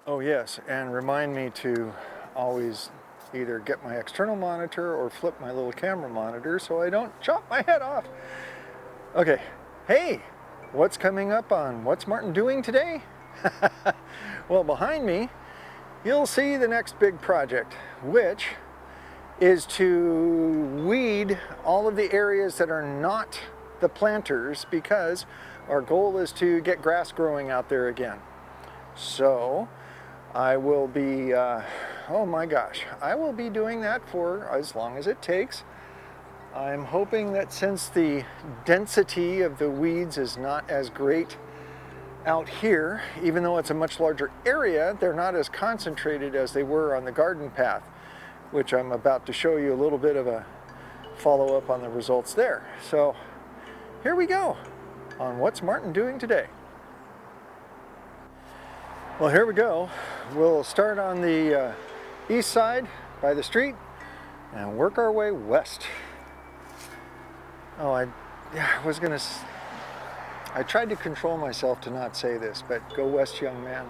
Oh yes, and remind me to always either get my external monitor or flip my little camera monitor so I don't chop my head off. Okay, hey, what's coming up on What's Martin Doing Today? Well, behind me, you'll see the next big project, which is to weed all of the areas that are not the planters, because our goal is to get grass growing out there again. So I will be, oh my gosh, I will be doing that for as long as it takes. I'm hoping that since the density of the weeds is not as great out here, even though it's a much larger area, they're not as concentrated as they were on the garden path, which I'm about to show you a little bit of a follow-up on the results there. So here we go on What's Martin Doing Today. Well, here we go. We'll start on the east side by the street and work our way west. Oh, I tried to control myself to not say this, but go west, young man.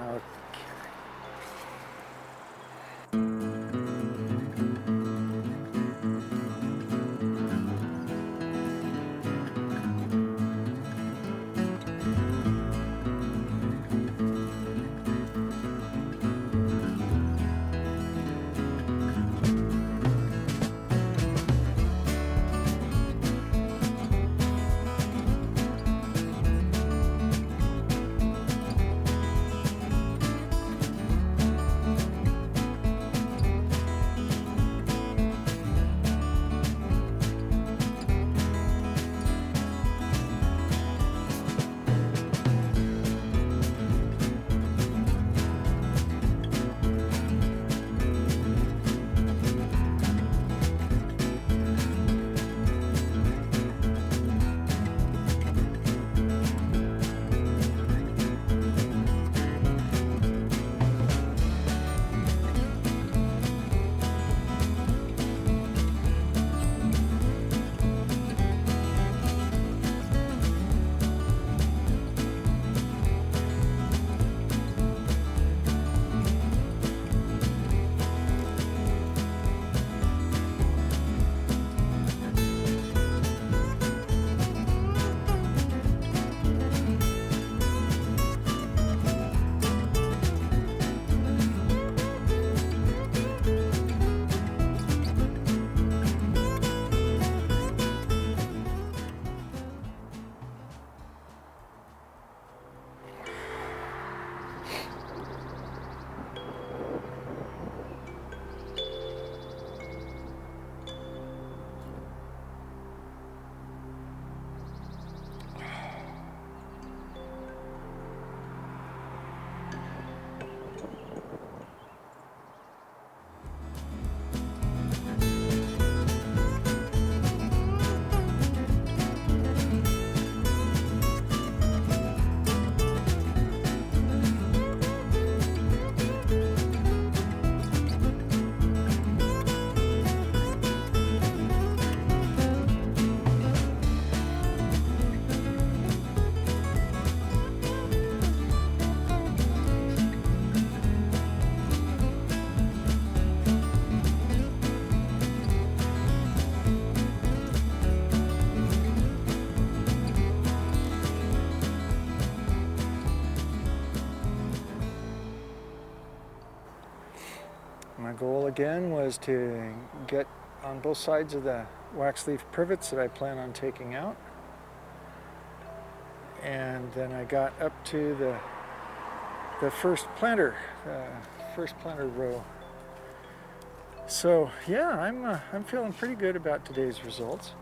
My goal again was to get on both sides of the wax leaf privets that I plan on taking out. And then I got up to the first planter row. So yeah, I'm feeling pretty good about today's results.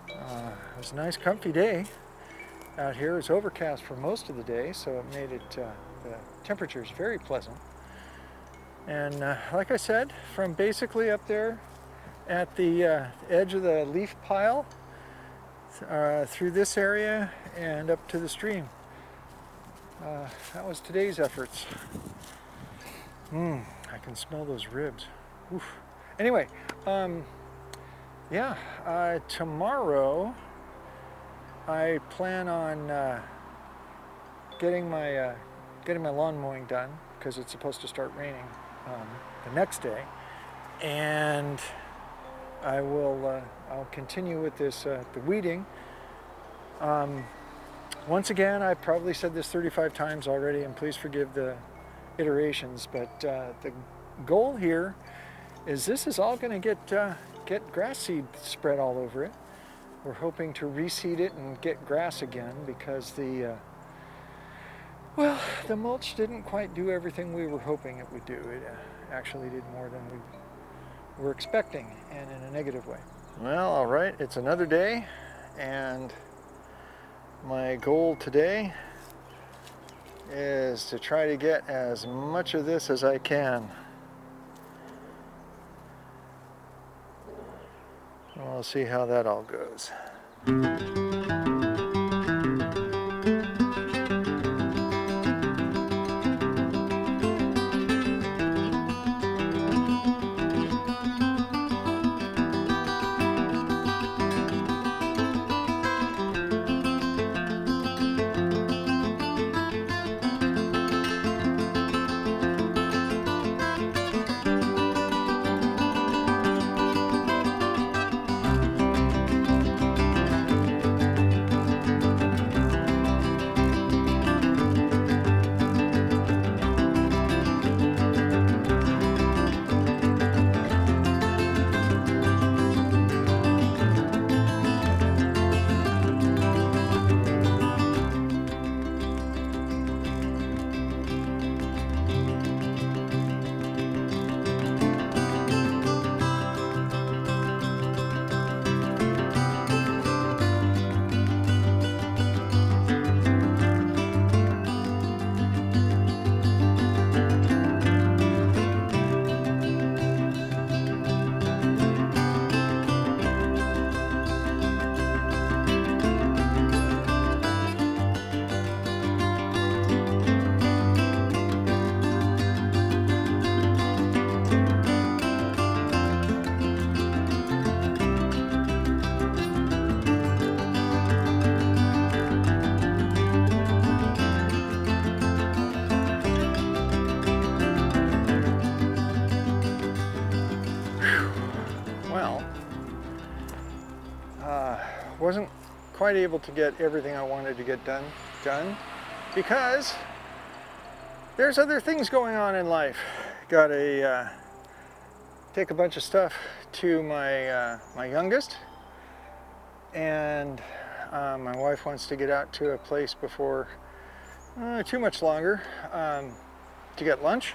It was a nice comfy day out here. It was overcast for most of the day, so it made it, the temperature's very pleasant. And like I said, from basically up there at the edge of the leaf pile, through this area and up to the stream. That was today's efforts. I can smell those ribs. Oof. Anyway, yeah, tomorrow I plan on getting my lawn mowing done, because it's supposed to start raining the next day. And I'll continue with this the weeding. Once again, I've probably said this 35 times already, and please forgive the iterations, but the goal here is this is all going to get grass seed spread all over it. We're hoping to reseed it and get grass again, because the mulch didn't quite do everything we were hoping it would do. It actually did more than we were expecting, and in a negative way. Well, all right, it's another day, and my goal today is to try to get as much of this as I can. We'll see how that all goes. Wasn't quite able to get everything I wanted to get done because there's other things going on in life. Got to take a bunch of stuff to my youngest, and my wife wants to get out to a place before too much longer to get lunch.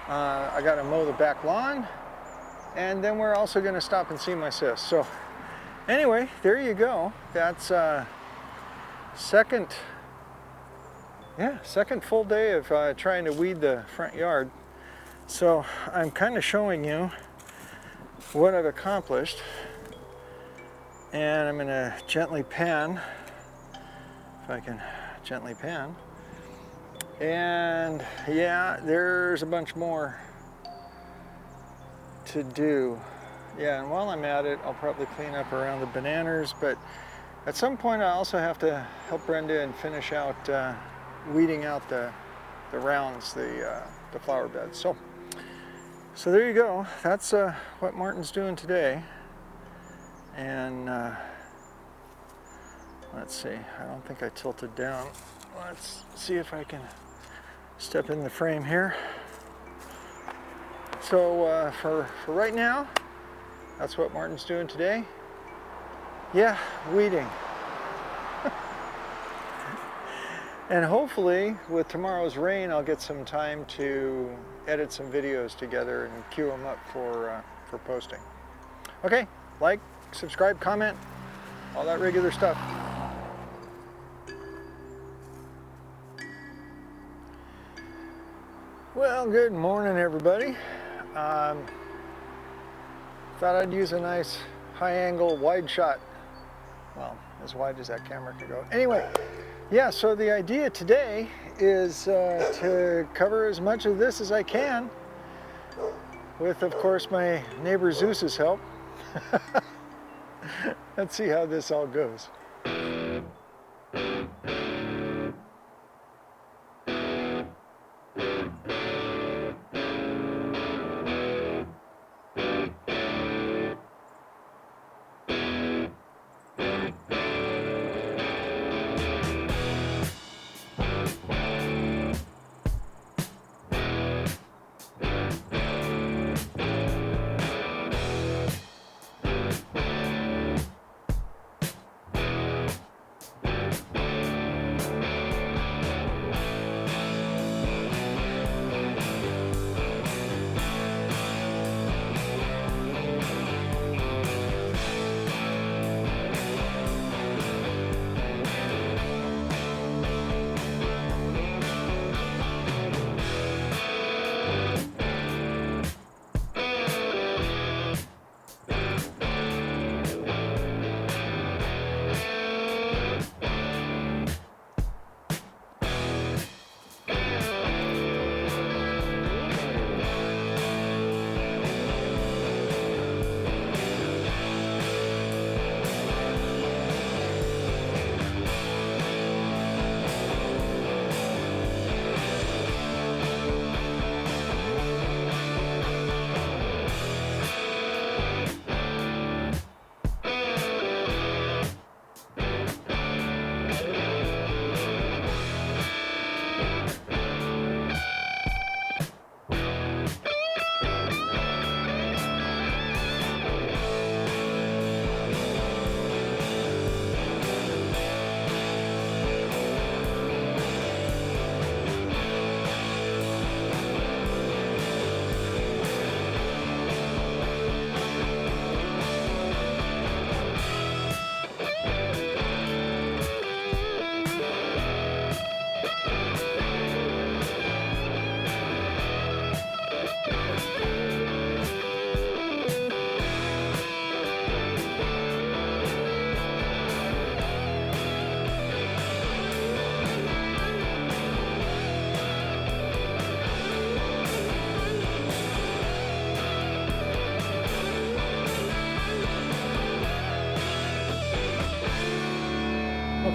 I got to mow the back lawn, and then we're also going to stop and see my sis. So anyway, there you go. That's second full day of trying to weed the front yard. So I'm kind of showing you what I've accomplished, and I'm going to gently pan, if I can gently pan. And yeah, there's a bunch more to do. Yeah, and while I'm at it, I'll probably clean up around the bananas, but at some point I also have to help Brenda and finish out weeding out the rounds, the flower beds. So there you go. That's what Martin's doing today. And let's see, I don't think I tilted down. Let's see if I can step in the frame here. So for right now, that's what Martin's doing today. Yeah, weeding. And hopefully with tomorrow's rain, I'll get some time to edit some videos together and queue them up for posting. Okay, like, subscribe, comment, all that regular stuff. Well, good morning, everybody. Thought I'd use a nice high-angle wide shot. Well, as wide as that camera can go. Anyway, yeah, so the idea today is to cover as much of this as I can with, of course, my neighbor Zeus's help. Let's see how this all goes.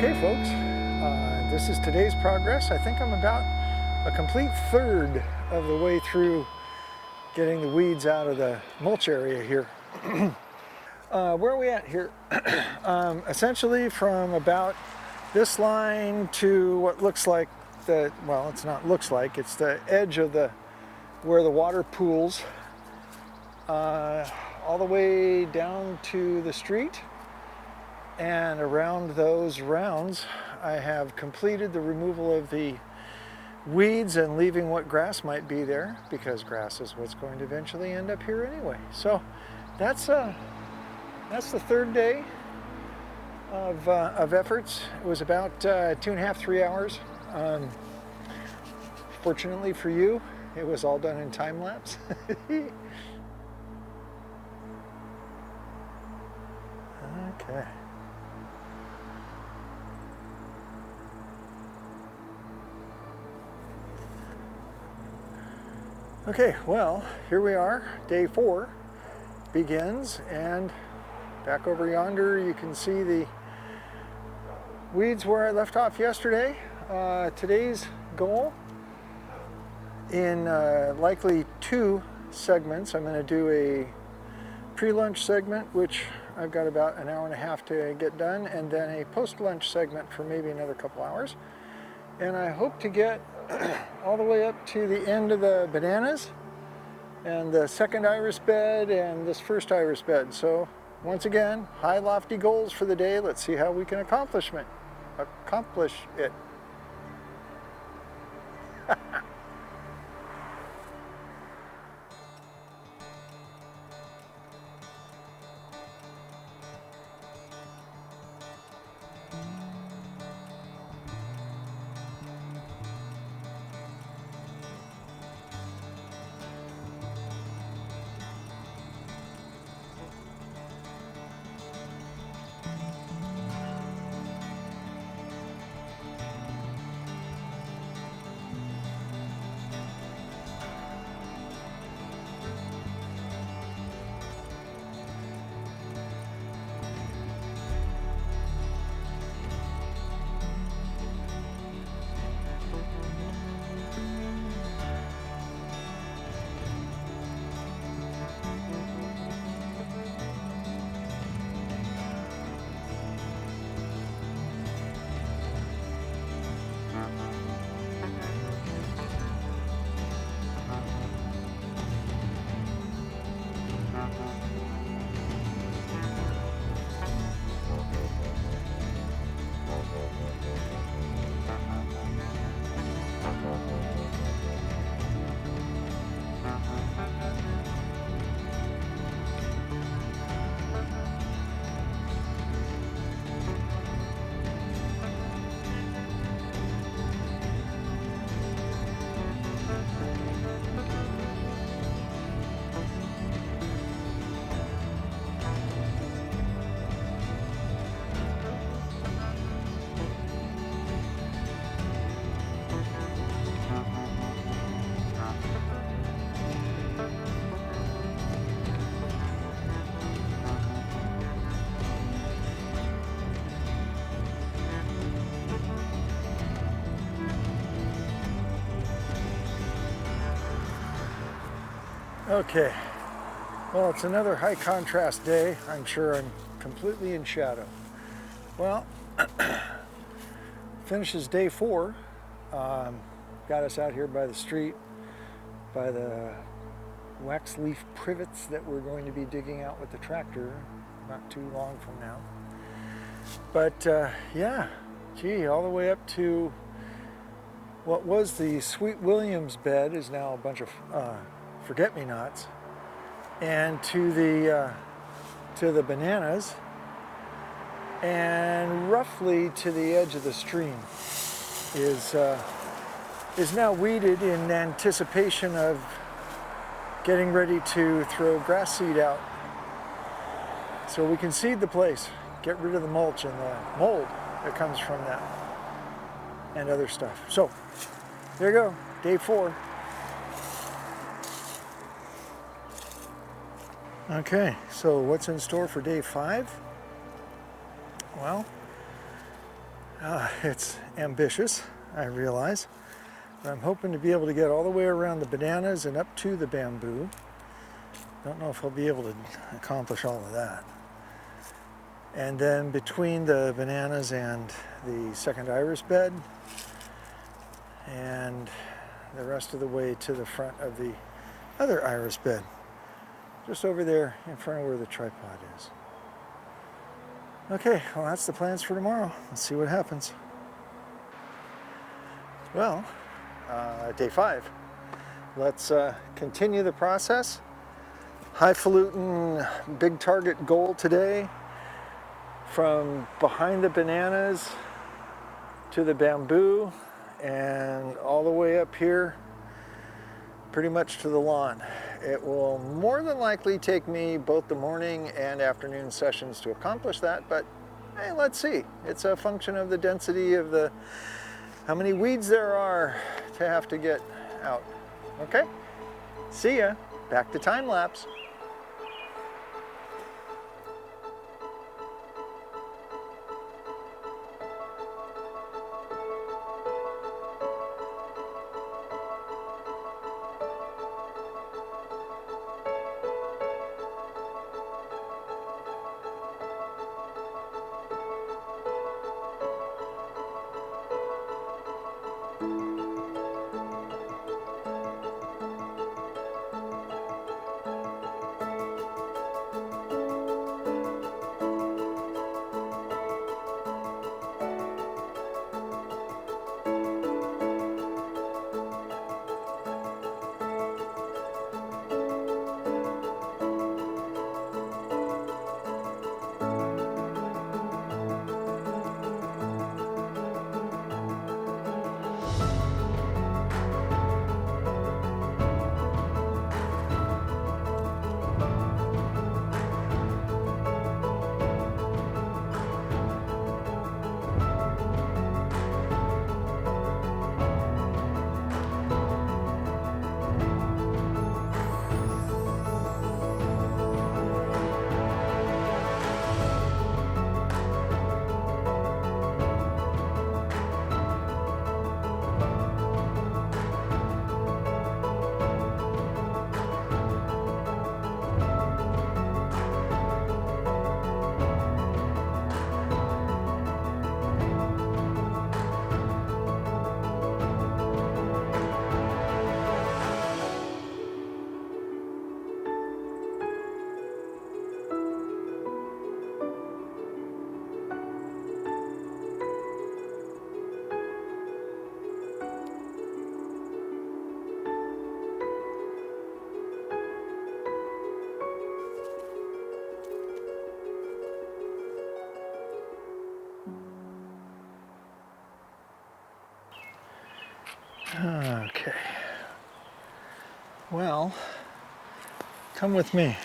Okay, folks, this is today's progress. I think I'm about a complete third of the way through getting the weeds out of the mulch area here. Where are we at here? Essentially from about this line to what looks like the, well, it's not looks like, it's the edge of the, where the water pools, all the way down to the street. And around those rounds, I have completed the removal of the weeds and leaving what grass might be there, because grass is what's going to eventually end up here anyway. So that's the third day of efforts. It was about 2.5, 3 hours. Fortunately for you, it was all done in time lapse. Okay. Okay, well, here we are. Day 4 begins, and back over yonder you can see the weeds where I left off yesterday. Today's goal, in likely 2 segments, I'm going to do a pre-lunch segment, which I've got about an hour and a half to get done, and then a post-lunch segment for maybe another couple hours. And I hope to get all the way up to the end of the bananas and the second iris bed and this first iris bed. So once again, high lofty goals for the day. Let's see how we can accomplish it. Okay, well, it's another high contrast day. I'm sure I'm completely in shadow. Well, finishes day 4. Got us out here by the street, by the Wax Leaf Privets that we're going to be digging out with the tractor not too long from now. But yeah, gee, all the way up to what was the Sweet Williams bed is now a bunch of forget-me-nots, and to the bananas, and roughly to the edge of the stream is now weeded in anticipation of getting ready to throw grass seed out, so we can seed the place, get rid of the mulch and the mold that comes from that and other stuff. So there you go, day 4. Okay, so what's in store for day 5? Well, It's ambitious, I realize, but I'm hoping to be able to get all the way around the bananas and up to the bamboo. Don't know if I'll be able to accomplish all of that. And then between the bananas and the second iris bed, and the rest of the way to the front of the other iris bed, just over there in front of where the tripod is. Okay, well, that's the plans for tomorrow. Let's see what happens. Well, day 5. Let's continue the process. Highfalutin big target goal today, from behind the bananas to the bamboo and all the way up here pretty much to the lawn. It will more than likely take me both the morning and afternoon sessions to accomplish that, but hey, let's see. It's a function of the density of how many weeds there are to have to get out. Okay, see ya. Back to time lapse. Okay, well, come with me.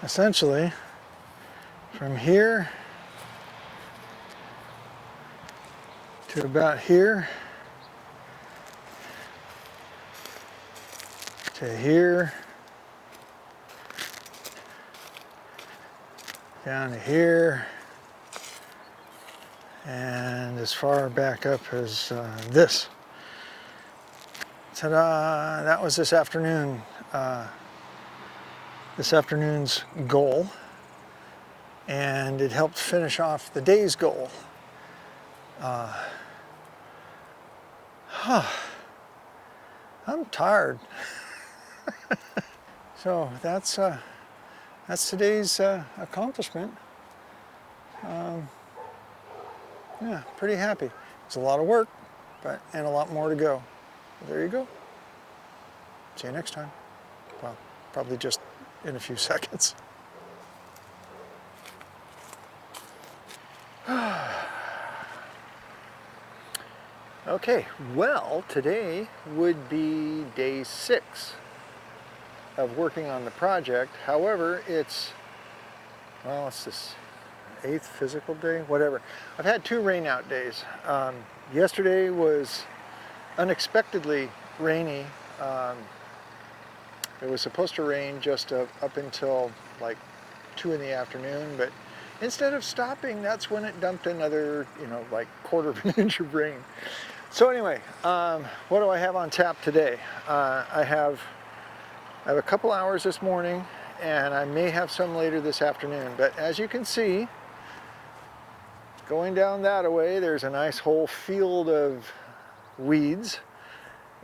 Essentially, from here to about here to here, down to here, and as far back up as this. Ta-da! That was this afternoon's goal, and it helped finish off the day's goal. I'm tired. So that's today's accomplishment. Yeah, pretty happy. It's a lot of work, and a lot more to go. But there you go. See you next time. Well, probably just in a few seconds. Okay, well, today would be day 6 of working on the project. However, it's this 8th physical day, whatever. I've had 2 rain out days. Yesterday was unexpectedly rainy, It was supposed to rain just up until like 2 in the afternoon, but instead of stopping, that's when it dumped another, like quarter of an inch of rain. So anyway, what do I have on tap today? I have a couple hours this morning, and I may have some later this afternoon. But as you can see, going down that way, there's a nice whole field of weeds.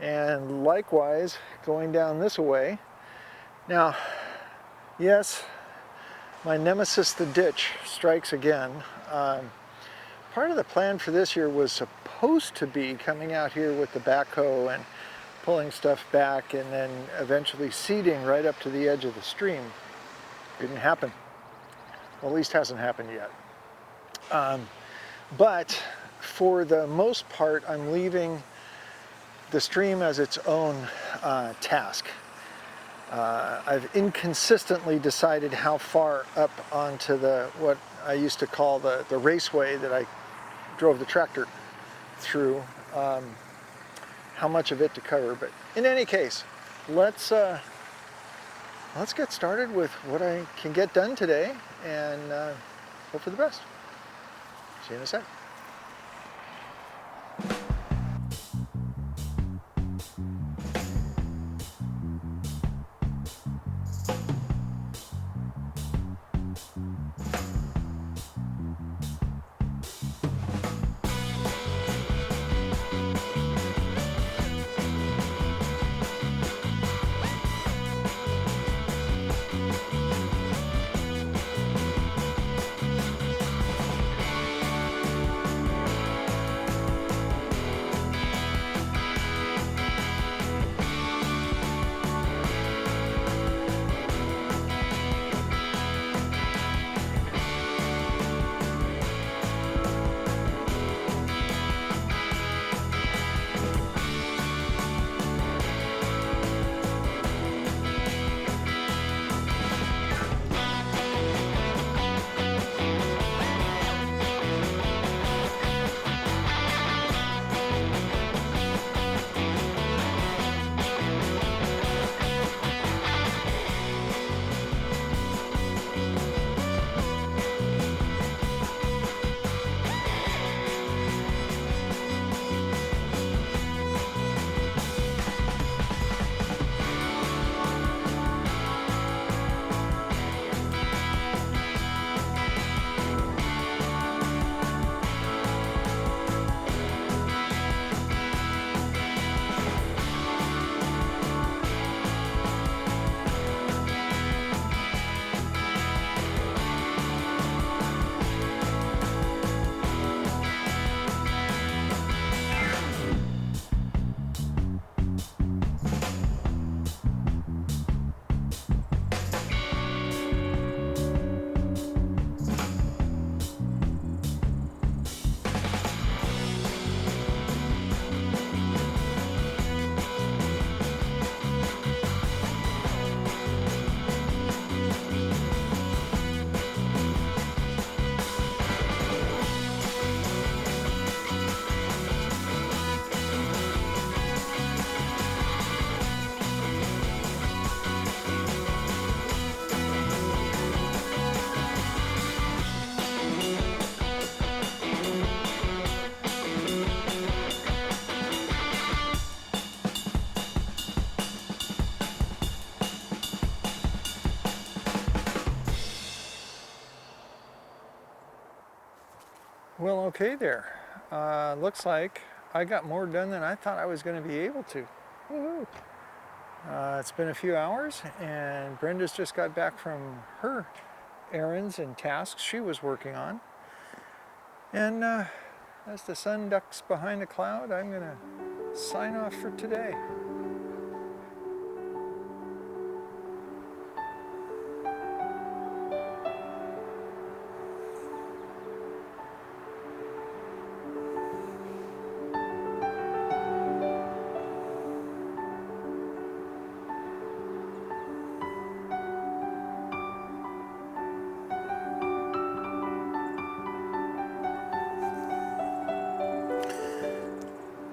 And likewise, going down this way. Now, yes, my nemesis, the ditch, strikes again. Part of the plan for this year was supposed to be coming out here with the backhoe and pulling stuff back and then eventually seeding right up to the edge of the stream. Didn't happen. Well, at least hasn't happened yet. But for the most part, I'm leaving the stream as its own task. I've inconsistently decided how far up onto what I used to call the raceway that I drove the tractor through, how much of it to cover. But in any case, let's get started with what I can get done today and hope for the best. See you in a sec. Well, okay there. Looks like I got more done than I thought I was going to be able to. Woohoo! It's been a few hours, and Brenda's just got back from her errands and tasks she was working on. And as the sun ducks behind a cloud, I'm going to sign off for today.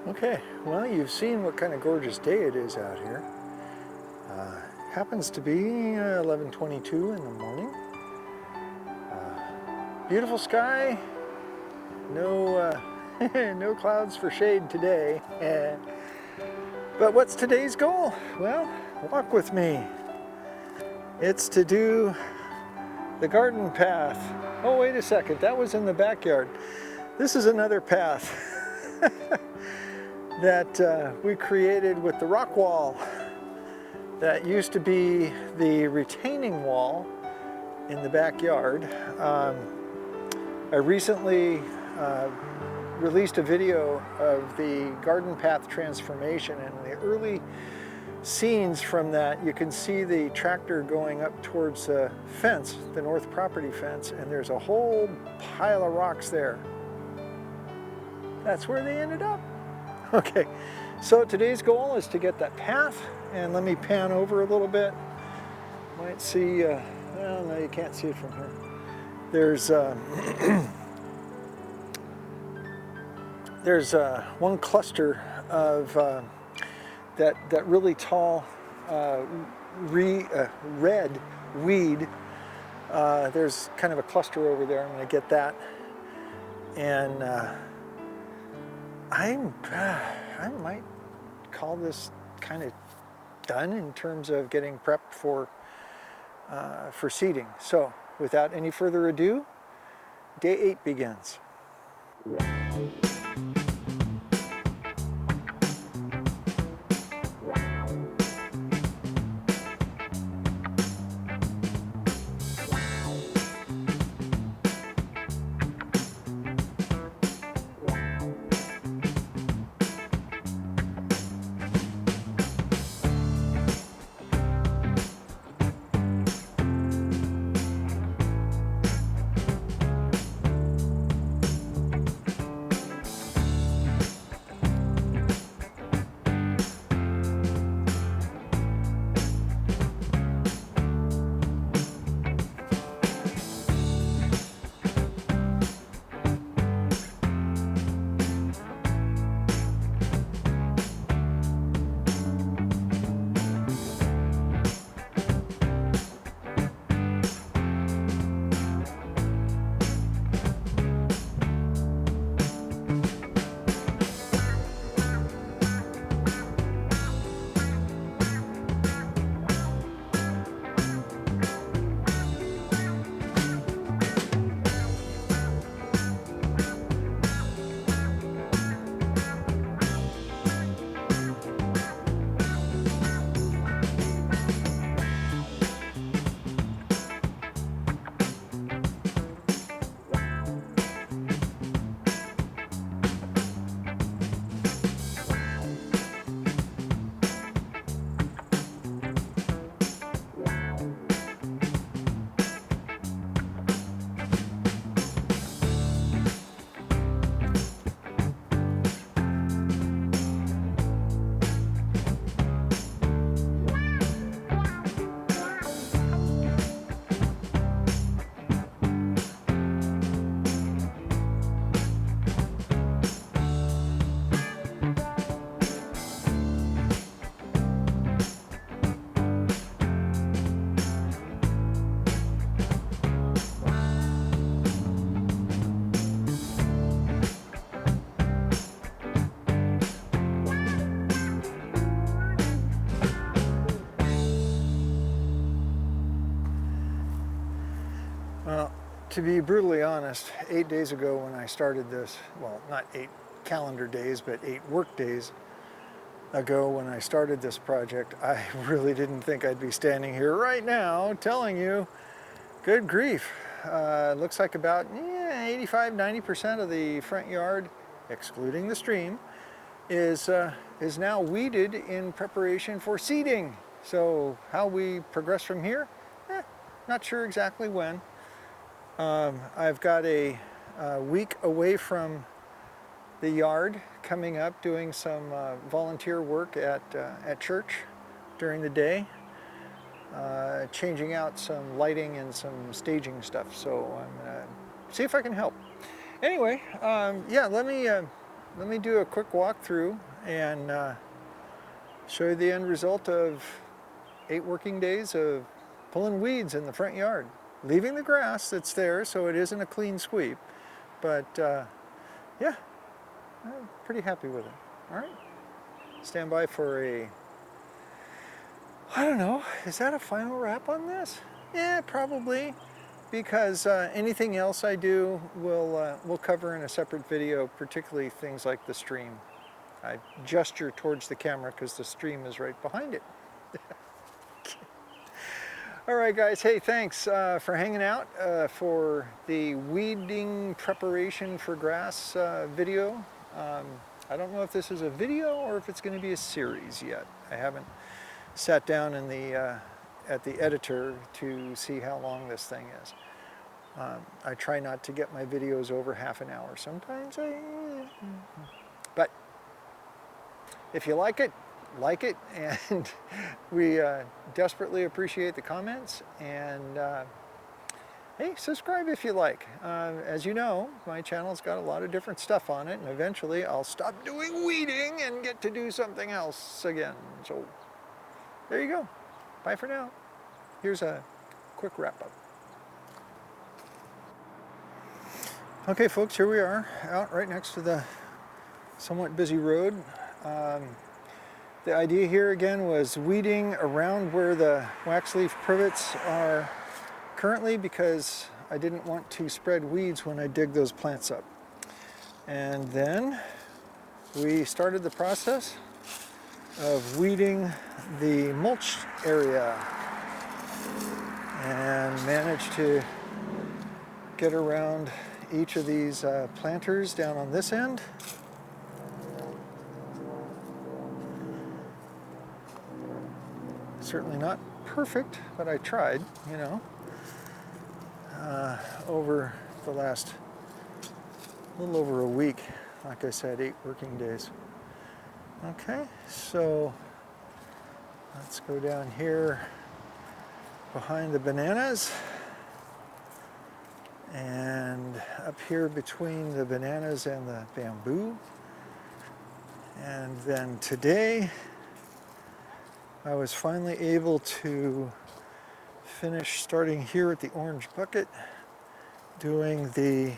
Okay, well, you've seen what kind of gorgeous day it is out here. happens to be 11:22 in the morning. Beautiful sky. No, no clouds for shade today. But what's today's goal? Well, walk with me. It's to do the garden path. Oh, wait a second. That was in the backyard. This is another path that we created with the rock wall. That used to be the retaining wall in the backyard. I recently released a video of the garden path transformation, and the early scenes from that, you can see the tractor going up towards the fence, the north property fence, and there's a whole pile of rocks there. That's where they ended up. Okay, so today's goal is to get that path, and let me pan over a little bit. Might see, well, no, you can't see it from here. There's there's one cluster of that really tall red weed. There's kind of a cluster over there. I'm going to get that, and I might call this kind of done in terms of getting prepped for seeding. So without any further ado, day 8 begins. Well, to be brutally honest, 8 days ago when I started this, well, not 8 calendar days, but 8 work days ago when I started this project, I really didn't think I'd be standing here right now telling you, good grief. Looks like about 85–90% of the front yard, excluding the stream, is now weeded in preparation for seeding. So how we progress from here, not sure exactly when. I've got a week away from the yard coming up, doing some volunteer work at church during the day, changing out some lighting and some staging stuff. So I'm gonna see if I can help. Anyway, yeah, let me do a quick walkthrough and show you the end result of 8 working days of pulling weeds in the front yard, leaving the grass that's there so it isn't a clean sweep. But yeah, I'm pretty happy with it. All right, stand by for a, I don't know, is that a final wrap on this? Yeah, probably, because anything else I do we'll cover in a separate video, particularly things like the stream. I gesture towards the camera because the stream is right behind it. All right, guys. Hey, thanks for hanging out for the weeding preparation for grass video. I don't know if this is a video or if it's going to be a series yet. I haven't sat down in the at the editor to see how long this thing is. I try not to get my videos over half an hour. Sometimes but if you like it, and we desperately appreciate the comments, and hey, subscribe if you like. As you know, my channel's got a lot of different stuff on it, and eventually I'll stop doing weeding and get to do something else again. So there you go. Bye for now. Here's a quick wrap up. Okay folks, here we are out right next to the somewhat busy road. The idea here again was weeding around where the wax leaf privets are currently, because I didn't want to spread weeds when I dig those plants up. And then we started the process of weeding the mulch area and managed to get around each of these planters down on this end. Certainly not perfect, but I tried, you know, over the last little over a week. Like I said, 8 working days. Okay, so let's go down here behind the bananas and up here between the bananas and the bamboo. And then today I was finally able to finish starting here at the orange bucket, doing the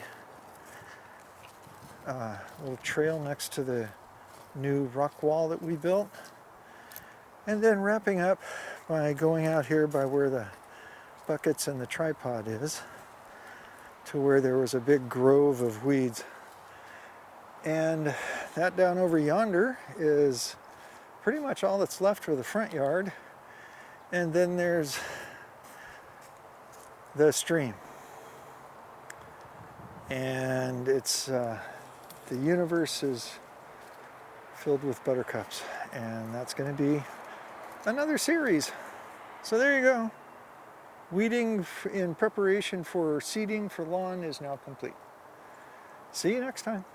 little trail next to the new rock wall that we built, and then wrapping up by going out here by where the buckets and the tripod is, to where there was a big grove of weeds. And that down over yonder is pretty much all that's left for the front yard. And then there's the stream. And it's, the universe is filled with buttercups. And that's going to be another series. So there you go. Weeding in preparation for seeding for lawn is now complete. See you next time.